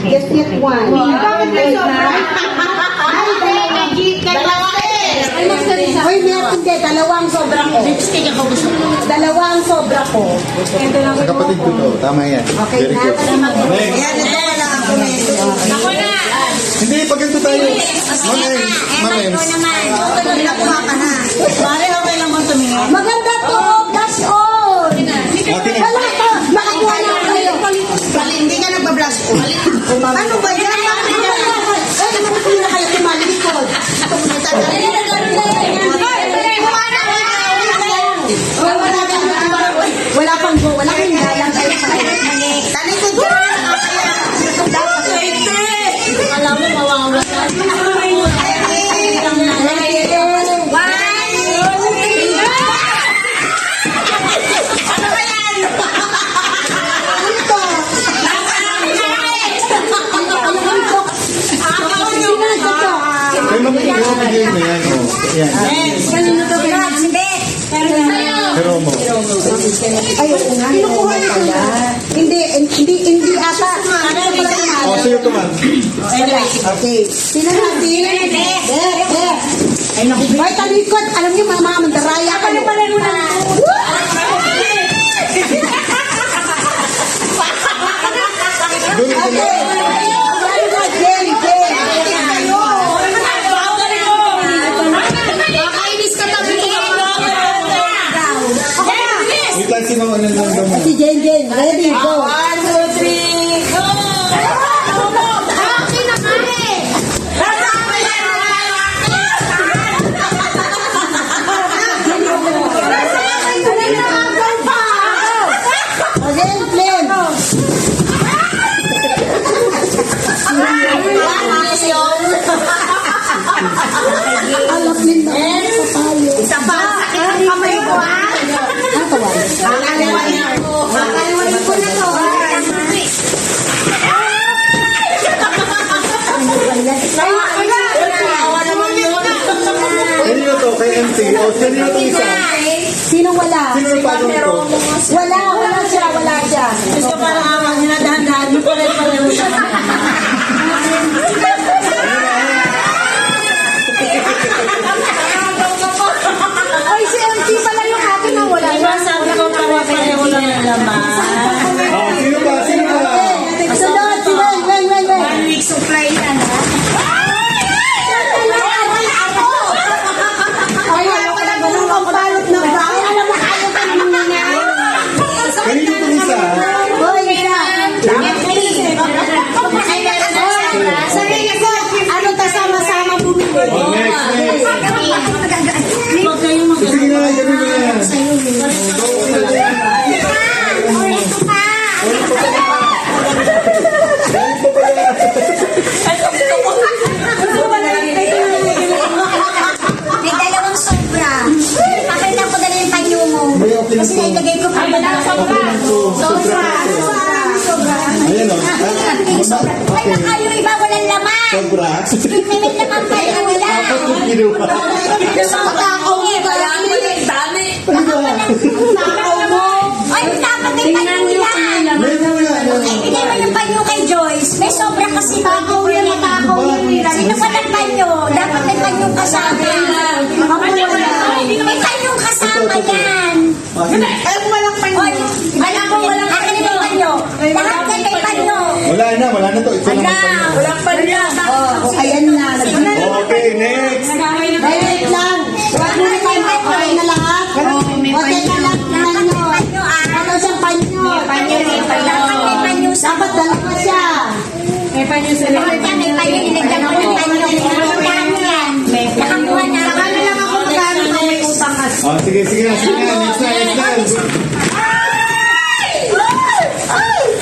Just get one. Bakit may sobra? Hoy, meron hindi. Dalawang sobra ko. Dalawang sobra ko. Sa kapatid ko to. Tama yan. Okay Very na. good. Next. Yan, ito wala ako nito. Ako na! Hindi, pag ganito tayo. Mamems. Nakuha ka na. Pare, okay lang kung tumingin. Maganda to. That's all. Okay, next. Wala ka. Makakuha na kayo. Hindi ka nagpa-brush ko. Ano ba yan? Ay, nakapila kayo tumalikod. Wala pang go. Wala kang galang kayo sa kayo. Talikod ka na. Alam mo, mawawala. Kaya mabigyan mo yan. Oh. Yan. Pero mo. Ayoko nga. Kinukuha niyo pala. Hindi ata. Oh, sa'yo to, ma'am. Okay. Sino natin? Ay, naku. Ay, talikod. Alam niyo, mga mandaraya ka. Ano pala muna? Doon ito na. Wait lang, sino ano lang daw. Si Jen, ready, go. 1, 2, 3, go! Again, flame. Alap din na. Isa pa, sakit ang kamay ko, ha? Ano ka ba? Kakaliwain ko. Kakaliwain ko na to. Awa naman yun. Kanino to? Kay MC. O, kanino to isa? Sino wala? Sino yung pagong to? Wala siya. Gusto parang awa niya na dahan-dahan. Yung pare-pareho siya. Ay, si MC pala yung akin na wala. Diba sabi ko pare-pareho lang ang laman. Oh, sino pa? Sino pa? Sunod, si Wen. 1 week supply yan, ha? Ay, ayaw ka na ganun ang balot na ba? Ay, alam mo, ayaw ka naman na. Kanino to isa? Hoy, ano ta sama-sama bumili? Oh, next. Huwag kayong mag- Sige na, gawin mo yan. May dalawang sobra. Pakita ko dala yung panyo mo. May okay na Kasi to. nailagay ko pa. Okay na to. Ayan o. Ay, nakayo iba walang laman. Sobra. May laman pa yung wala. Apat yung ginawa. Takaw mo ba? Dami. Takaw mo. Ay, dapat may panyo nila. Meron mo yan. Ay, bigay mo yung panyo kay Joyce. May sobra kasi takaw yan. Matakaw yan. Sino pa ng panyo? Dapat may panyo kasama. May panyo kasama yan. Ay, walang panyo. Oy, alam ko walang akin yung panyo. Lahat yan may panyo. Wala na to. Ito naman pa yun. Walang panyo. Oh, ayan na. Okay, next. Wait lang. Wag mo na tayo. Okay na lahat? Okay na lang naman nyo. Ano siyang panyo? Dapat dalawa siya. May panyo sila. May panyo, nilagyan ko ng panyo. Magkano yan? Nakakuha na. Kami lang ako magkano kung may utang kasi. Oh, sige na.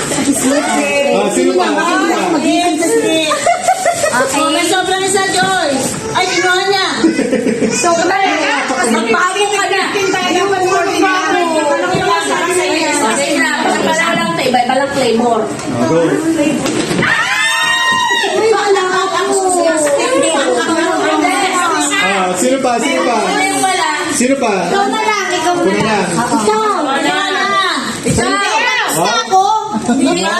Next na. Oh, sino pa? Okay. May sobrang isa, Joyce. Ay, kinuha niya. Sobra. Magpago ka na. Iba-iba lang flavor. Oh, go. Uy, wala ako. Ah, sino pa? Ano yung wala? Sino pa? Ikaw na lang, ikaw Ako na lang. Ikaw. Wala na. Ikaw. Oh, Ako. Hindi ka.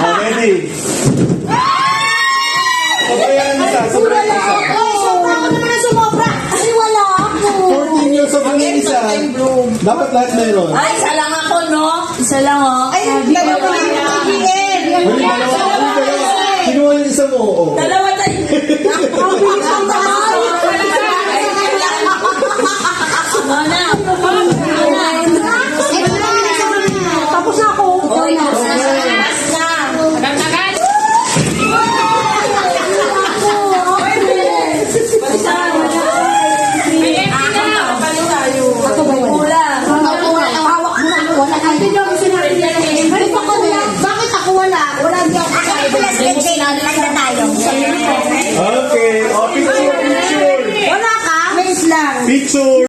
oh, ready. sobrang yung isa. Dapat lahat meron. Ay, isa lang ako, no? Isa lang, oh. Ay, dalawa na yung Huli, dalawa. Kinuha yung isa mo, oo. Dalawa tayo. Ang bilis ang